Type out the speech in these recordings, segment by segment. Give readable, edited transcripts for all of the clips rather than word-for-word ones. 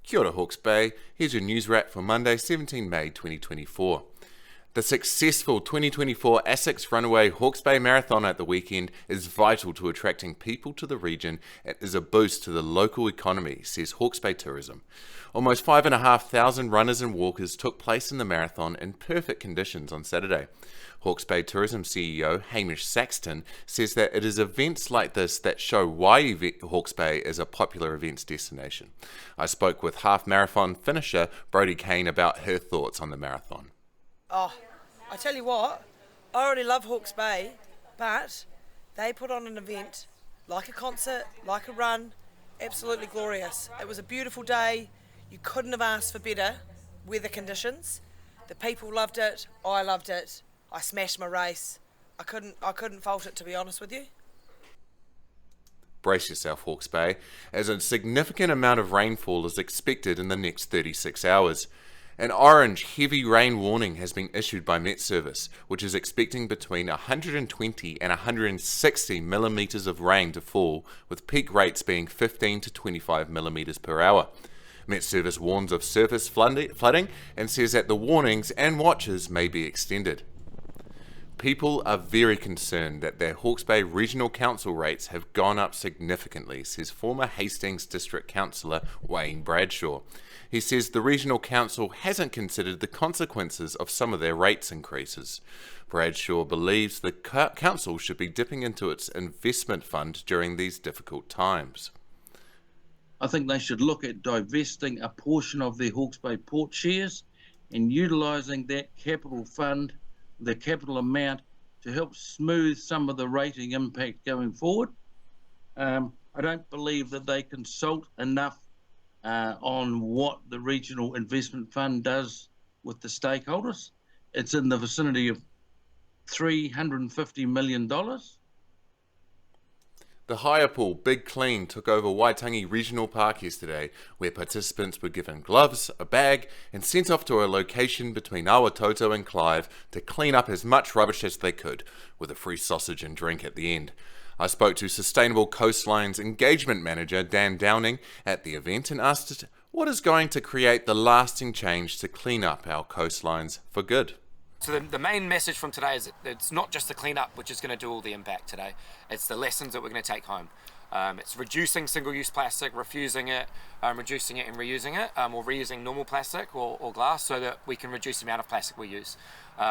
Kia ora Hawke's Bay, here's your news wrap for Monday 17 May 2024. The successful 2024 ASICS Runaway Hawke's Bay Marathon at the weekend is vital to attracting people to the region and is a boost to the local economy, says Hawke's Bay Tourism. Almost 5,500 runners and walkers took place in the marathon in perfect conditions on Saturday. Hawke's Bay Tourism CEO Hamish Saxton says that it is events like this that show why Hawke's Bay is a popular events destination. I spoke with half-marathon finisher Brodie Kane about her thoughts on the marathon. Oh, I tell you what, I already love Hawke's Bay, but they put on an event like a concert, like a run, absolutely glorious. It was a beautiful day. You couldn't have asked for better weather conditions. The people loved it. I loved it. I smashed my race. I couldn't fault it, to be honest with you. Brace yourself, Hawke's Bay, as a significant amount of rainfall is expected in the next 36 hours. An orange heavy rain warning has been issued by Met Service, which is expecting between 120 and 160 millimetres of rain to fall, with peak rates being 15 to 25 millimetres per hour. Met Service warns of surface flooding and says that the warnings and watches may be extended. People are very concerned that their Hawke's Bay Regional Council rates have gone up significantly, says former Hastings District Councillor Wayne Bradshaw. He says the Regional Council hasn't considered the consequences of some of their rates increases. Bradshaw believes the council should be dipping into its investment fund during these difficult times. I think they should look at divesting a portion of their Hawke's Bay port shares and utilising that capital fund, the capital amount, to help smooth some of the rating impact going forward. I don't believe that they consult enough on what the Regional Investment Fund does with the stakeholders. It's in the vicinity of $350 million. The Haiapool Big Clean took over Waitangi Regional Park yesterday, where participants were given gloves, a bag, and sent off to a location between Awatoto and Clive to clean up as much rubbish as they could, with a free sausage and drink at the end. I spoke to Sustainable Coastline's engagement manager, Dan Downing, at the event and asked what is going to create the lasting change to clean up our coastlines for good. So the main message from today is that it's not just the cleanup which is going to do all the impact today. It's the lessons that we're going to take home. It's reducing single-use plastic, refusing it, reducing it and reusing it, or reusing normal plastic or glass so that we can reduce the amount of plastic we use.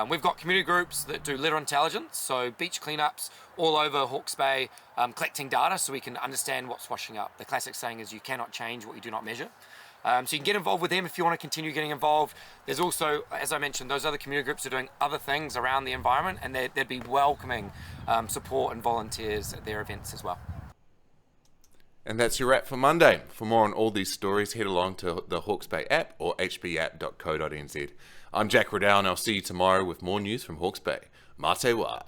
We've got community groups that do litter intelligence, so beach cleanups all over Hawke's Bay, collecting data so we can understand what's washing up. The classic saying is you cannot change what you do not measure. So you can get involved with them if you want to continue getting involved. There's also, as I mentioned, those other community groups are doing other things around the environment, and they'd be welcoming support and volunteers at their events as well. And that's your wrap for Monday. For more on all these stories, head along to the Hawke's Bay app or hbapp.co.nz. I'm Jack Riddell, and I'll see you tomorrow with more news from Hawke's Bay. Mate wa.